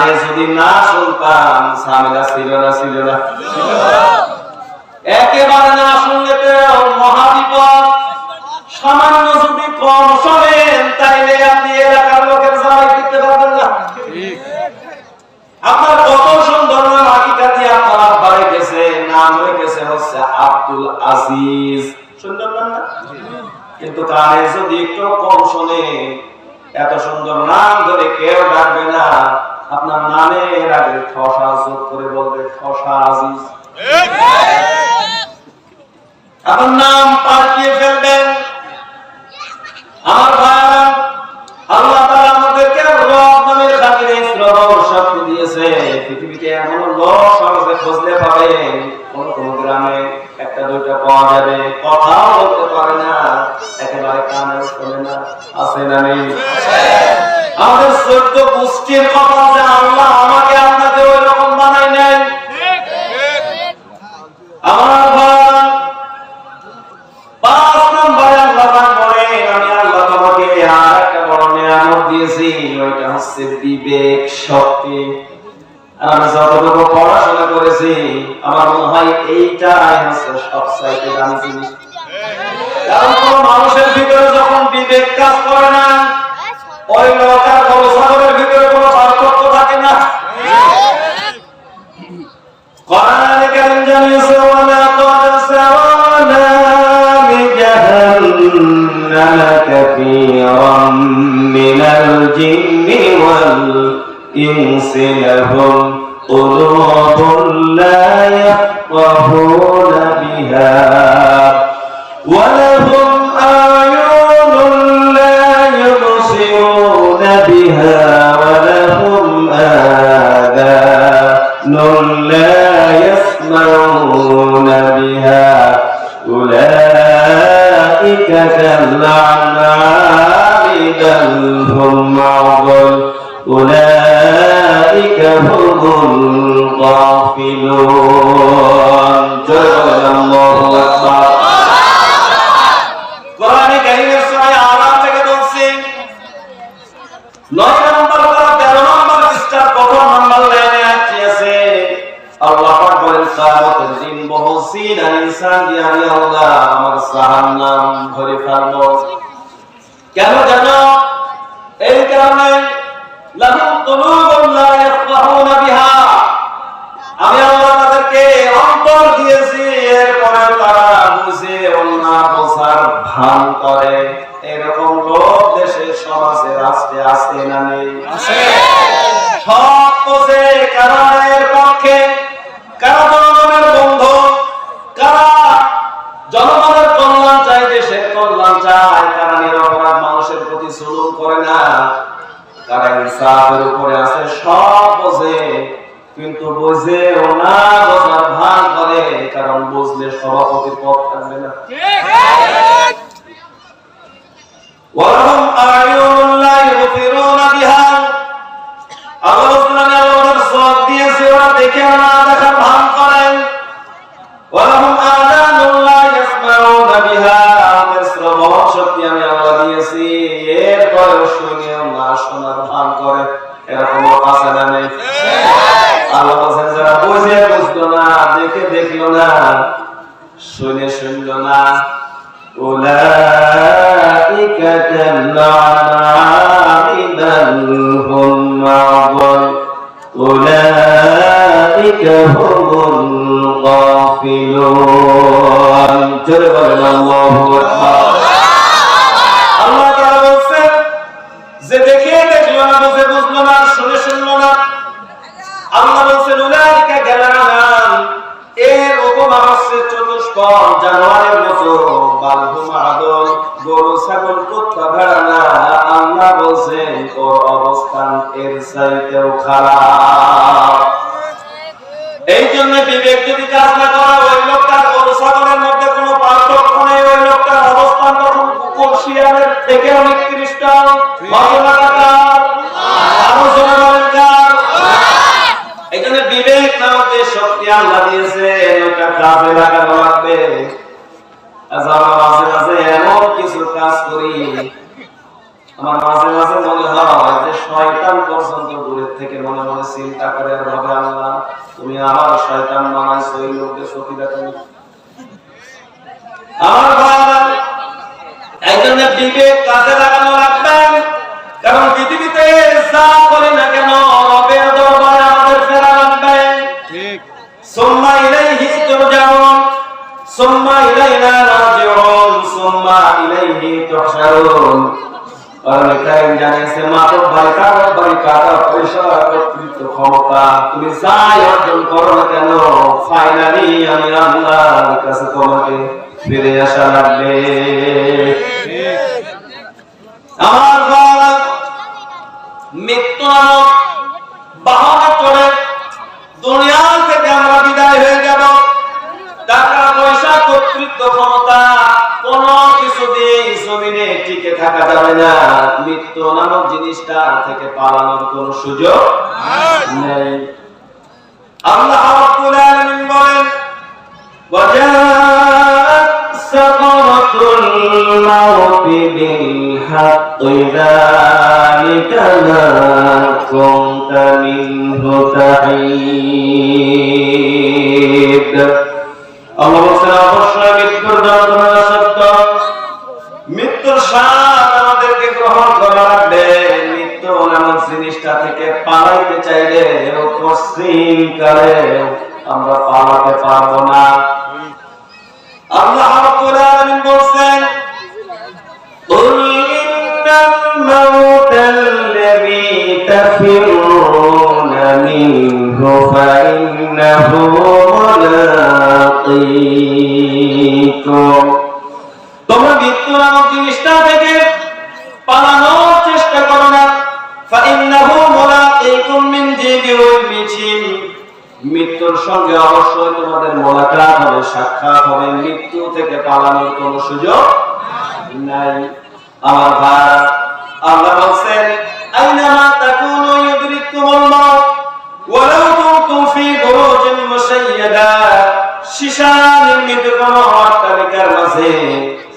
কানে যদি না শুনতাম ঝামেলা ছিল না একেবারে না শুনলে তো মহাবিপদ। সামান্য যদি কম শোনেন তাইলে আপনি এলাকার লোকের জামাই দিতে পারবেন না। আপনার কত সুন্দর নাম হাকিকাতে আপনার আব্বারে গেছে, নাম হয়ে গেছে হচ্ছে আব্দুল আজিজ, সুন্দর নাম না? কিন্তু কানে যদি একটু কম শোনে এত সুন্দর নাম ধরে কেউ ডাকবে না। আপনার নামের আগে ঠসা যোগ করে বলবে ঠসা আজিজ। আপনার নাম পাল্টিয়ে ফেলবেন। আমার ভাই, আল্লাহ তাআলা আমাদেরকে রব নামের খাতিরে শ্রবণ শক্তি দিয়েছে। পৃথিবীতে এমন লোক সমাজে খুঁজতে পাবেন, কোন গ্রামে একটা দুইটা পাওয়া যাবে, কথাও বলতে পারে না, একেবারে কানেও শোনে না। আছে না নেই? আমাদের 14 গোষ্ঠীর কথা যে আল্লাহ আমাকে আপনাকে ওই রকম বানাই নাই। আমার ভাই, 5 নম্বরে আল্লাহ বলেন, আমি আল্লাহ তোমাকে আর একটা বড় নিয়ামত দিয়েছি, ওইটা হচ্ছে বিবেক শক্তি। আমি যতটুকু পড়াশোনা করেছি আমার মনে হয় এইটাই হচ্ছে সবচাইতে দামি জিনিস। কারণ কোন মানুষের ভিতরে যখন বিবেক কাজ করে না, ওই লোক আর বড় সাগরের ভিতরে কোনো পার্থক্য থাকে না। কোরআনে কারীম জানিয়েছে, ওয়ালা তাসাওয়ানা বিজাহান্নামা কাসীরাম মিনাল জিন্নি ওয়াল ইনসি লাহুম কুলুবুন লা ইয়াফকাহুনা বিহা ওয়া লাহুম আ'য়ুনুন লা ইউবসিরুনা বিহা ওয়া লাহুম আযানুন লা يسمعون بها أولئك كالأنعام بل هم أضل أولئك هم الغافلون جل الله أكبر قرآن كريم سورة আরাফ থেকে বলছি 9 নম্বর পারা 13 নম্বর পৃষ্ঠার প্রথম নম্বর লাইনে আছে আল্লাহ পাক বলেন, কিয়ামতের দিন বহুসিন ইনসান দিয়ে আমি আল্লাহ আমার জাহান্নাম ভরে ফেলবো। কেন জানো? এই কারণে লাহুম কুলুবুন লা ইয়াফকাহুনা বিহা, আমি আল্লাহ তাদেরকে অন্তর দিয়েছি, এরপরে তারা বুঝে না বোঝার ভান করে। এরকম লোক দেশে সমাজে রাষ্ট্রে আছে না নেই? আছে। সব বোঝে, কারা এর পক্ষে, কারা জনগণের বন্ধু, কারা জনগণের কল্যাণ চায়, দেশের কল্যাণ চায়, কারা নিরপরাধ মানুষের প্রতি জুলুম করে না, কারা ইনসাফের উপরে আছে, সব বোঝে। কিন্তু বুঝেও না বোঝার ভান করে, কারণ বুঝলে সভাপতির পদ থাকবে না। ওয়ালাহুম আ'য়ুনুন লা ইউবসিরুনা বিহা, আল্লাহ ওদের সওয়াব দিয়েছে, ওরা দেখে না দেখার ভান করে। ওয়ালাহুম আযানুন লা ইয়াসমাউনা বিহা, ওদের শ্রবণ শক্তি আমি আল্লাহ দিয়েছি, এরপরেও শুনেও না শোনার ভান করে। এরকম আছে না নেই? আল্লাহ বলেন, যারা বুঝে বুঝলো না, দেখে দেখলো না, শুনে শুনলো না, উলাইকা কাল্লানামি বাল হুম আযাল উলাইকা হুমুল গাফিলুন। জোরে বলেন আল্লাহু আকবার। আল্লাহ তাআলা বলেন, যে দেখে দেখলো না, বুঝে বুঝলো না, শুনে শুনলো না, আল্লাহ বলেন উলাইকা কাল্লানাম, এর উপমা হচ্ছে চতুষ্পদ জানোয়ারের মতো, বাল হুম আযাল, গরু ছাগল কুত্তা ভেড়া না। আল্লাহ বলেন ওর অবস্থান এর চাইতেও খারাপ। এই জন্য বিবেক যদি কাজ না করে, ওই লোকটার গরু ছাগলের মধ্যে কোনো পার্থক্য নেই, ওই লোকটার অবস্থান তখন কুকুর শিয়ালের থেকে অনেক নিকৃষ্ট। এই জন্য বিবেক নামক যে শক্তি আল্লাহ দিয়েছে, ওইটা কাজে লাগানো লাগবে। মাঝে মাঝে এমন কিছু কাজ করি, আমার মাঝে মাঝে মনে হয় যে শয়তান পর্যন্ত দূরের থেকে মনে মনে চিন্তা করে, হবে আল্লাহ তুমি আবার শয়তান বানাইছো এই লোকদের সতীরা তুমি। আমার ভাই এই জন্য বিবেক কাজে লাগানো লাগবে, কারণ পৃথিবীতে যা করি না কেন রবের দরবারে আমাদের ফেরা লাগবে। ঠিক। সুম্মা ইলাইহি তুরজাউন সুম্মা ইলাইনা রাজিউন সুম্মা ইলাইহি তুহশারুন। আর কারণ জানেছে মাতব ভাই কারণ ভাই টাকা পয়সা কর্তৃত্ব ক্ষমতা তুমি যাই অর্জন করো না কেন ফাইনালি আমি আল্লাহর কাছে তোমাকে ফিরে আসা লাগবে। আমার ভাই মৃত্যু নামক বাহনা করে দুনিয়া থেকে আমরা বিদায় হয়ে যাব। টাকা পয়সা কর্তৃত্ব ক্ষমতা কোন কিছু দিয়ে জমিনে টিকে থাকা যাবে না। মৃত্যু নামক জিনিসটা থেকে পালানোর কোন সুযোগ নেই। আল্লাহ রাব্বুল আলামিন বলেন ওয়াজাআত সাকরাতুল মাউতি বিল হাক্কি যালিকা মা কুনতা মিনহু তাহিদ। আল্লাহ বলেন অবশ্যই মৃত্যুর যন্ত্রণা সত্য, মৃত্যুর স্বাদ আমাদেরকে গ্রহণ করা লাগবে। মৃত্যু নামক জিনিসটা থেকে পালাইতে চাইলে কঠিনকালে আমরা পালাতে পারবো না। আল্লাহ রাব্বুল আলামিন বলেন কুল ইন্নাল মাউতাল্লাযী তাফিরুনা মিনহু ফাইন্নাহু মুলাকীকুম। তোমরা মৃত্যু নামক জিনিসটা থেকে পালানোর চেষ্টা করো না। ফাইন্নাহু মুলাকীকুম মিন জিবিল মিছিম। মৃত্যুর সঙ্গে অবশ্যই তোমাদের মোলাকাত হবে, সাক্ষাৎ হবে। মৃত্যু থেকে পালানোর কোনো সুযোগ নাই। আমার ভাই আল্লাহ বলেন আইনামা তাকুনু ইউদরিকুমুল মাউত ওয়ালাউ কুনতুম ফি বুরুজিন মুশাইয়াদা। শিশা নির্মিত কোন অট্টালিকার মাঝে,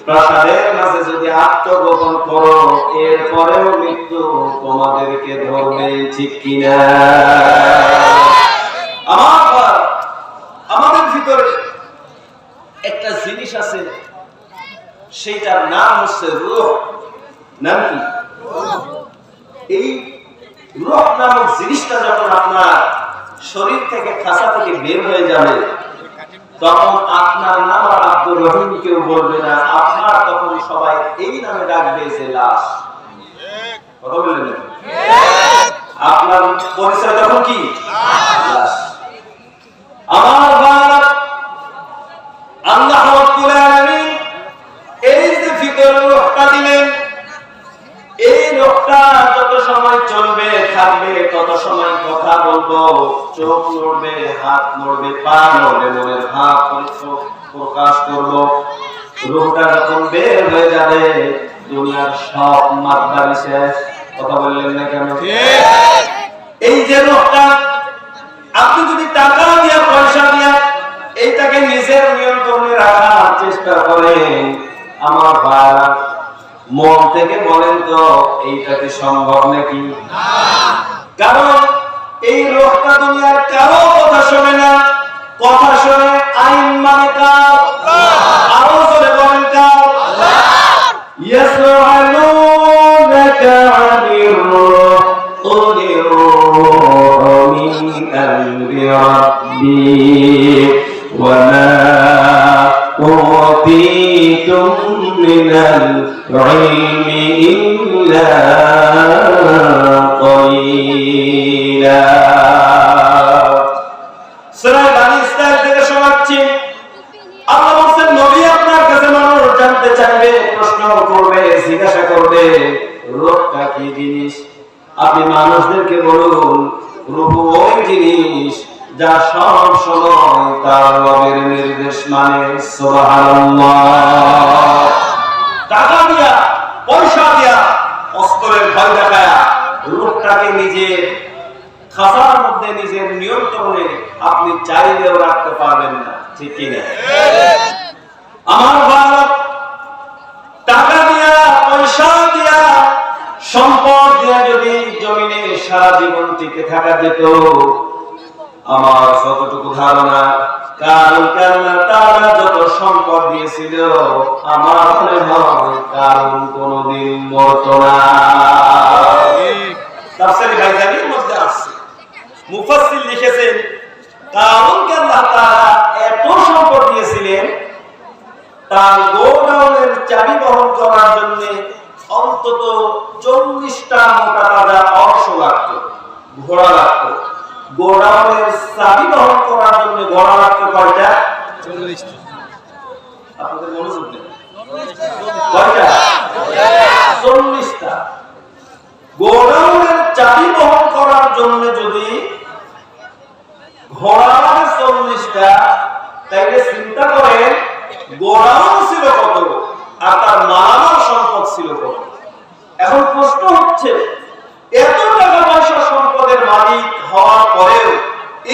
প্রাসাদের মাঝে যদি আত্মগোপন করো এরপরেও মৃত্যু তোমাদেরকে ধরবে, ঠিক কিনা? আমাদের ভিতরে একটা জিনিস আছে, সেইটার নাম হচ্ছে রূহ। নাম কি? এই রূহ নামক জিনিসটা যখন আপনার শরীর থেকে খাসা থেকে বের হয়ে যাবে তখন আপনার নাম আর আব্দুর রহিম কেউ বলবে না, আপনার তখন সবাই এই নামে ডাকবে যে লাশ। কথা বললেন? আপনার পরিচয় তখন কি? লাশ। আমার ভাই আল্লাহ রাব্বুল আলামিন এই যে ভিতরে রূহটা দিলেন, এই রূহটা যত সময় চলবে থাকবে তত সময় কথা বলবো, চোখ নড়বে, হাত নড়বে, পা নড়বে, মনের ভাব প্রকাশ করবো। রূহটা যখন বের হয়ে যাবে দুনিয়ার সব মাতবাড়ি শেষ। কথা বললেন না কেন? এই যে রূহটা আপনি যদি টাকা দিয়া পয়সা দিয়া এইটাকে নিজের নিয়ন্ত্রণে রাখার চেষ্টা করেন, আমার ভাইরা মন থেকে বলেন তো এইটাকে সম্ভব নাকি? কারণ এই রূহটা দুনিয়ার কারো কথা শোনে না, কথা শোনে আইন মানে কার? আরো জোরে বলেন কার? ইয়াসআলুনাকা আনির রূহ কুলির রূহু মিন আমরি রাব্বি ওয়া মা أوتيتم من العلم إلا قليلا। সূরা বনী ইসরাঈল থেকে শোনাচ্ছি, আল্লাহ বলেন নবী আপনার কাছে মানুষ জানতে চাইবে, প্রশ্ন করবে, জিজ্ঞাসা করবে রূহটা কি জিনিস। আপনি মানুষদেরকে বলুন রূহ ওই জিনিস যা সব সময় তার রবের নির্দেশ মানে। সুবহানাল্লাহ। টাকা দিয়া পয়সা দিয়া অস্ত্রের ভয় দেখায়া রূহটাকে নিজের খাঁচার মধ্যে নিজের নিয়ন্ত্রণে আপনি চাইলেও রাখতে পারবেন না, ঠিক কিনা? আমার ভারত টাকা দিয়া পয়সা দিয়া সারা জীবন টিকে থাকা যেত। আমার যতটুকু ধারণা, কারণ তারা যত সম্পদ দিয়েছিল, আমার মনে হয় কারণ কোনদিন মরত না। তাফসীরে বাইজানির মধ্যে আছে, মুফাসসির লিখেছেন কারণকে আল্লাহ তাআলা এত সম্পদ দিয়েছিলেন, তার গোডাউনের চাবি বহন করার জন্য অন্তত 40টা মোটা তাজা অশ্ব লাগত, ঘোড়া লাগত। গোডাউনের চাবি বহন করার জন্য ঘোড়া লাগত কয়টা? 40টা। আপনাদের মনোযোগ দেন, কয়টা? 40টা। গোডাউনের চাবি বহন করার জন্য যদি ঘোড়া 40টা, তাইলে চিন্তা করেন গোডাউন ছিল কত আর তার মালামাল সম্পদ ছিল কত। এখন প্রশ্ন হচ্ছে, এত টাকা পয়সা সম্পদের মালিক হওয়ার পরেও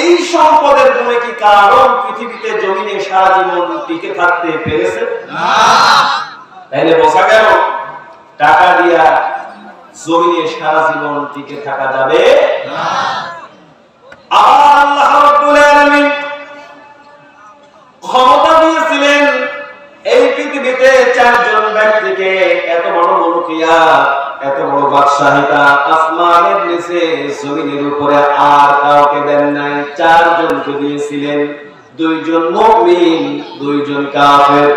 এই সম্পদের গুণে কি কারণ পৃথিবীতে জমিনে সারা জীবন টিকে থাকতে পেরেছে? না। তাইলে বোঝা গেল টাকা দিয়া জমিনে সারা জীবন টিকে থাকা যাবে না। আল্লাহ রাব্বুল আলামিন ক্ষমতা দিয়েছিলেন এই পৃথিবীতে 4 জন ব্যক্তিকে। এত বড় মুলকিয়াত, এত বড় বাদশাহিতা আসমানের নিচে জমিনের উপরে আর কাউকে দেন নাই। 4 জনকে দিয়েছিলেন, 2 জন মুমিন, 2 জন কাফের।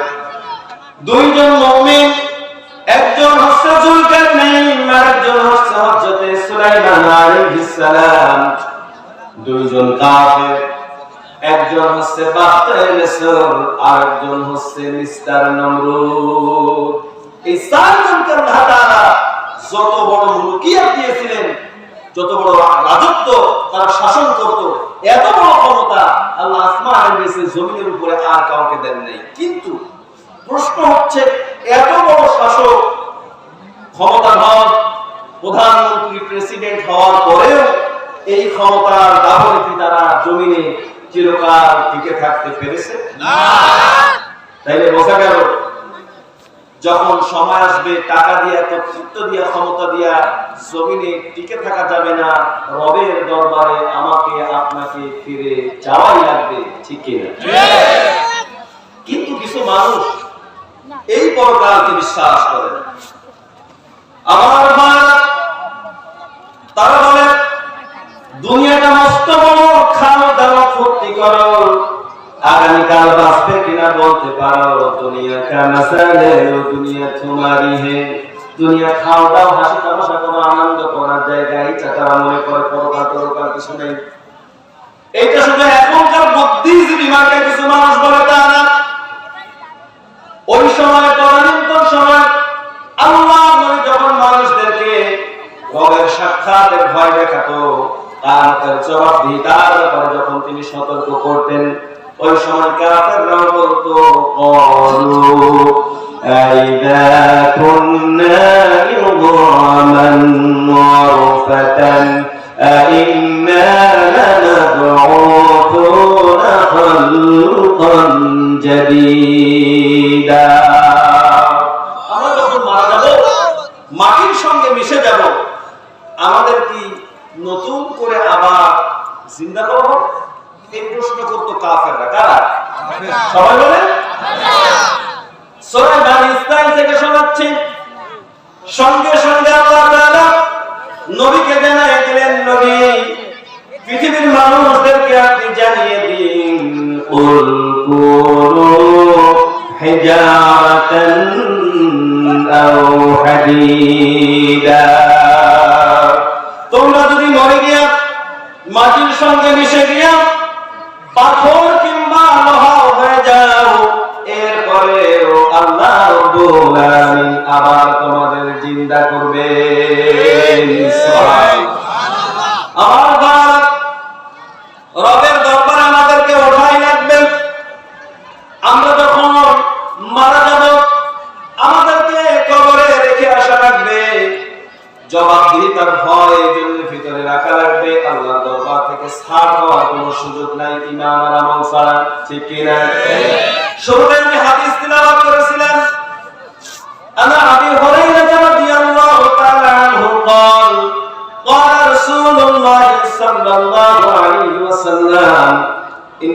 2 জন মুমিন, একজন হচ্ছে যুলকারনাইন, আরেকজন হচ্ছে হযরত সুলাইমান আলাইহিস সালাম। 2 জন কাফের, একজন হচ্ছে বাখতার নসর, আরেকজন হচ্ছে মিস্টার নমরুদ। এই 4 জনকে আল্লাহ তাআলা যত বড় মুলকিয়াত দিয়েছিলেন, যত বড় রাজত্ব তারা শাসন করত, এত বড় ক্ষমতা আল্লাহ আসমানের নিচে জমিনের উপরে আর কাউকে দেন নাই। কিন্তু প্রশ্ন হচ্ছে, এত বড় শাসক, ক্ষমতাধর, প্রধানমন্ত্রী, প্রেসিডেন্ট হওয়ার পরেও এই ক্ষমতার দাপটে কি তারা জমিনে চিরকাল টিকে থাকতে পেরেছে? না। তাইলে বোঝা গেল যখন সময় আসবে টাকা দিয়া, কর্তৃত্ব দিয়া, ক্ষমতা দিয়া জমিনে টিকে থাকা যাবে না, রবের দরবারে আমাকে আপনাকে ফিরে যাওয়াই লাগবে, ঠিক কিনা? কিন্তু কিছু মানুষ এই পরকালকে বিশ্বাস করে না। আমার ভাই, তারা বলে দুনিয়াটা মস্ত বড়, খাও দাও ফুর্তি করো, আগামীকাল বাঁচবে কিনা বলতে পারো। দুনিয়া কা মাসালে দুনিয়া তোমারি হে, দুনিয়া খাও দাও, হাসি তামাশা করো, আনন্দ করার জায়গা। ইচ্ছা তারা মনে করে পরকাল কিছু নেই। এইটা শুধু এখনকার বুদ্ধিজীবী মার্কায় কিছু মানুষ বলে, তা না। ওই সময় তদানীন্তন সময় আল্লাহ নবী যখন মানুষদেরকে রবের সাক্ষাতের ভয় দেখাতো, তার জবাবদিহিতার ব্যাপারে যখন তিনি সতর্ক করতেন, ওই সময় কাফেররাও বলতো, ক্বালু আইযা কুন্না ইযামান ওয়ারফাতান আইন্না লানাবউতুনা খালকান জাদীদা। আমরা যখন মারা যাব, মাটির সঙ্গে মিশে যাব, আমাদের কি নতুন করে আবার জিন্দা করা হবে? এই প্রশ্ন করতো কাফেররা। কারা? সবাই বলেন। সূরা বনী ইসরাঈল থেকে শোনাচ্ছি। সঙ্গে সঙ্গে আল্লাহ তাআলা নবীকে জানিয়ে দিলেন, নবী পৃথিবীর মানুষদেরকে আপনি জানিয়ে দিন, কুল কুনু হিজারাতান আও হাদীদা। তোমরা যদি মরে গিয়া মাটির সঙ্গে মিশে গিয়া পাথর কিংবা লোহা হয়ে যাও, এরপরে আল্লাহ রাব্বুল আলামিন আবার তোমাদের জিন্দা করবেন। সুবহানাল্লাহ। আমার বাপ, রবের দরবারে আমাদেরকে ওঠাই লাগবে। আমরা যখন মারা যাব, আমাদেরকে কবরে রেখে আসা লাগবে। জবাবদিহিতার ভয় জন্য ভিতরে রাখা লাগবে। আল্লাহর দরবার থেকে ছাড় হওয়ার কোনো সুযোগ নাই ঈমান আর আমল ছাড়া, ঠিক কি না? শুরুতে আমি হাদিস তিলাওয়াত করেছিলাম। আনা আবি হুরায়রা রাদিয়াল্লাহু তাআলা আনহু قال قال رسول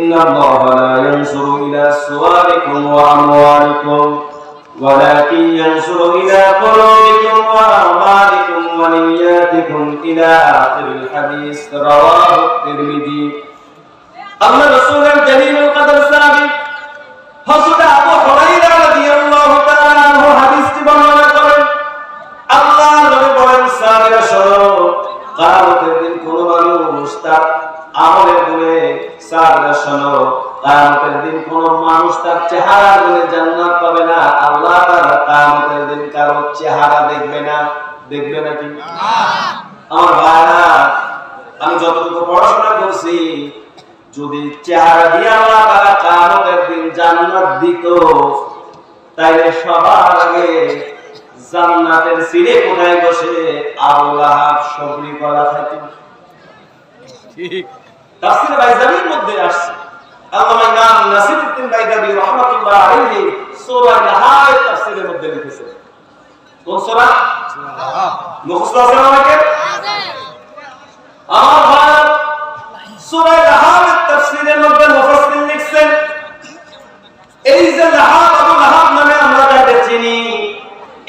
ইন্নাল্লাহা লা ইয়ানসুরু ইলা সুওয়ারিকুম ওয়া আমওয়ালিকুম ওয়ালাকিন ইয়ানসুরু ইলা কুলুবিকুম ওয়া আমালিকুম ওয়া নিয়াতিকুম ইলা আখিরিল হাদিস রাওয়াহু তিরমিজি। আল্লাহ রাসূলের জলিলুল কদর সাহাবী হযরত আবু হুরায়রা রাদিয়াল্লাহু তাআলা আনহু হাদিসটি বর্ণনা করেন। আল্লাহ নবী বলেন, সাহাবীরা শোনো, কিয়ামতের দিন কোন মানুষ তার আমলের গুণে, সাহাবীরা শোনো, কিয়ামতের দিন কোন মানুষ তার চেহারা গুণে জান্নাত পাবে না। আল্লাহ তাআলা কিয়ামতের দিন কারো চেহারা দেখবে না। দেখবে নাকি? না। আমার ভাইরা, আমি যতটুকু পড়াশোনা করছি, যদি চেহারা দিয়ে আল্লাহ তাআলা কিয়ামতের দিন জান্নাত দিত, তাইলে সবার আগে জান্নাতের সিঁড়ি কোথায় বসে আবু লাহাব সবরি কলা খাইতেন। ঠিক তাফসীরে বাইজানির মধ্যে আসছে, আল্লামা ইমাম নাসিরউদ্দিন বাইজানি রাহমাতুল্লাহ আলাইহি সূরা লাহাবের তাফসীরের মধ্যে লিখেছেন। কোন সূরা? সূরা লাহাব। মুখস্থ আছে আমাকে? আছে। আমার ভাই, সূরা লাহাবের তাফসীরের মধ্যে মুফাসসির লিখছেন, এই যে লাহাব, আবু লাহাব নামে আমরা যাকে চিনি,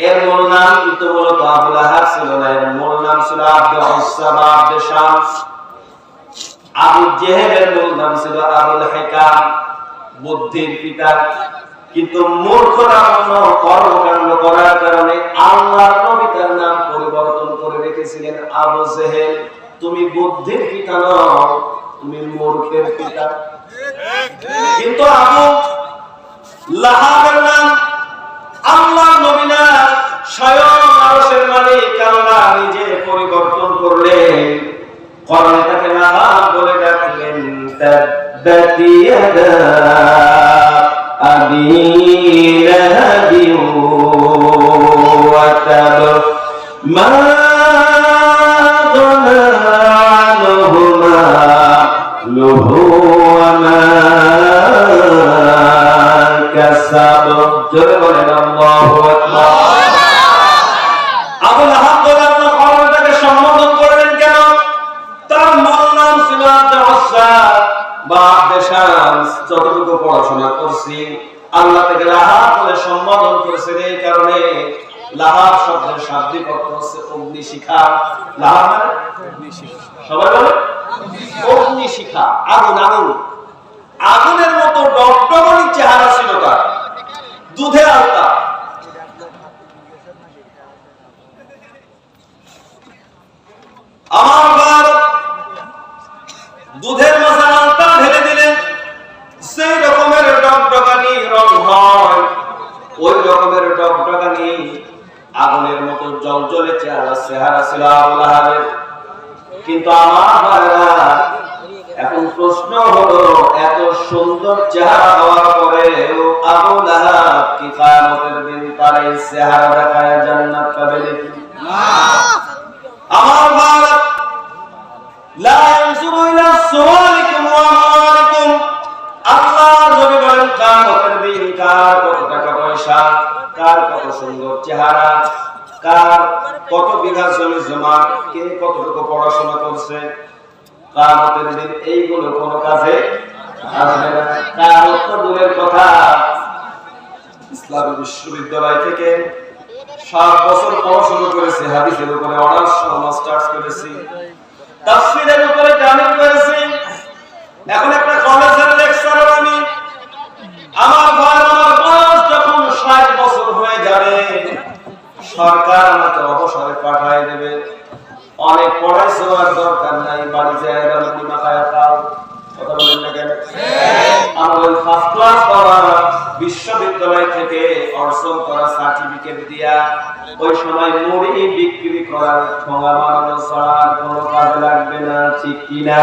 এর মূল নাম কিন্তু মূলত আবু লাহাব ছিল না। এর মূল নাম ছিল আব্দুল উজ্জা বা আব্দুল শামস। আবু জেহেলের মূল নাম ছিল আবুল হিকাম, বুদ্ধির পিতা। কিন্তু মূর্খতাপূর্ণ কর্মকাণ্ড করার কারণে আল্লাহর নবী তার নাম পরিবর্তন করে রেখেছিলেন আবু জেহেল। তুমি বুদ্ধির পিতা নও, তুমি মূর্খের পিতা। কিন্তু আবু লাহাবের নাম আল্লাহর নবী না, স্বয়ং আরশের মালিক আল্লাহ নিজে পরিবর্তন করলেন। কোরআনে তাকে লাহাব বলে ডাকলেন, তাব্বাত ইয়াদা আবি লাহাবি ওয়া তাব মা আগনা আনহু মালুহু ওয়া মা কাসাব। জোরে বলেন আল্লাহু আকবার। আবু লাহাব বলে আল্লাহ কোরআনটাকে সম্বোধন করলেন কেন? তার মূল নাম ছিল আব্দুল উজ্জা বা আব্দুল শামস। যতটুকু পড়াশোনা করছি, আল্লাহ তাকে লাহাব বলে সম্বোধন করেছেন এই কারণে। লাহাব শব্দের শাব্দিক অর্থ হচ্ছে অগ্নিশিখা। লাহাব মানে অগ্নিশিখা। সবাই বলে অগ্নিশিখা, আগুন। আগুন, আগুনের মতো ডগডগনি চেহারা ছিল তার, দুধে আলতা। আমার ভারত দুধের মাঝে আলতা ঢেলে দিলেন, সেই রকমের ডগডগানি রং হয়, ওই রকমের ডগডগানি আগুনের মতো জলজলে চেহারা ছিল আবু লাহাবের। কিন্তু আমার ভাইরা, এখন প্রশ্ন হলো, এত সুন্দর চেহারা হওয়ার পরে আবু লাহাব কি কিয়ামতের দিন তার এই চেহারা দেখায় জান্নাত পাবে নাকি? না। আমার ভাই, লা ইয়ানসুরু ইলা সুওয়ারিকুম ওয়া আমওয়ালিকুম। আল্লাহ নবী বলেন, কিয়ামতের দিন কার কত টাকা পয়সা, কার কত সুন্দর চেহারা, কার কত বিঘা জমি জমা, কে কতটুকু পড়াশোনা করছে, কিয়ামতের দিন এইগুলো কোন কাজে আসবে না। কিয়ামত তো দূরের কথা, ইসলামী বিশ্ববিদ্যালয় থেকে 7 বছর পড়াশোনা করেছি, হাদিসের উপরে অনার্স মাস্টার্স করেছি, তাফসীরের উপরে জামিন করেছি, এখন একটা কলেজের লেকচারার আমি। আমার ভাই, আমার বয়স যখন 60 বছর হয়ে যাবে, সরকার আমাকে অবসরে পাঠিয়ে দেবে। অনেক পড়াইছো, আর দরকার নাই, বাড়ি যায় মুড়ি মাখায় খাও। কথা বলেন না কেন? আমার ওই ফার্স্ট ক্লাস পাওয়া বিশ্ববিদ্যালয় থেকে অর্জন করা সার্টিফিকেট দিয়া ওই সময় মুড়ি বিক্রি করার ঠোঙা বানানো ছাড়া কোনো কাজে লাগবে না, ঠিক কিনা?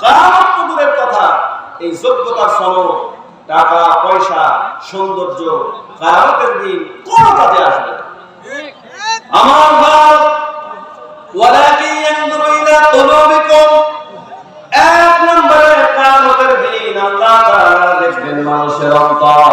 কিয়ামত তো দূরের কথা, এই যোগ্যতার সনদ, টাকা পয়সা, সৌন্দর্য কিয়ামতের দিন কোন কাজে আসবে না। আমার ভাই, ওয়ালাকিন ইয়ানজুরু ইলা কুলুবিকুম। এক নম্বরে কিয়ামতের দিন আল্লাহ তাআলা দেখবেন মানুষের অন্তর।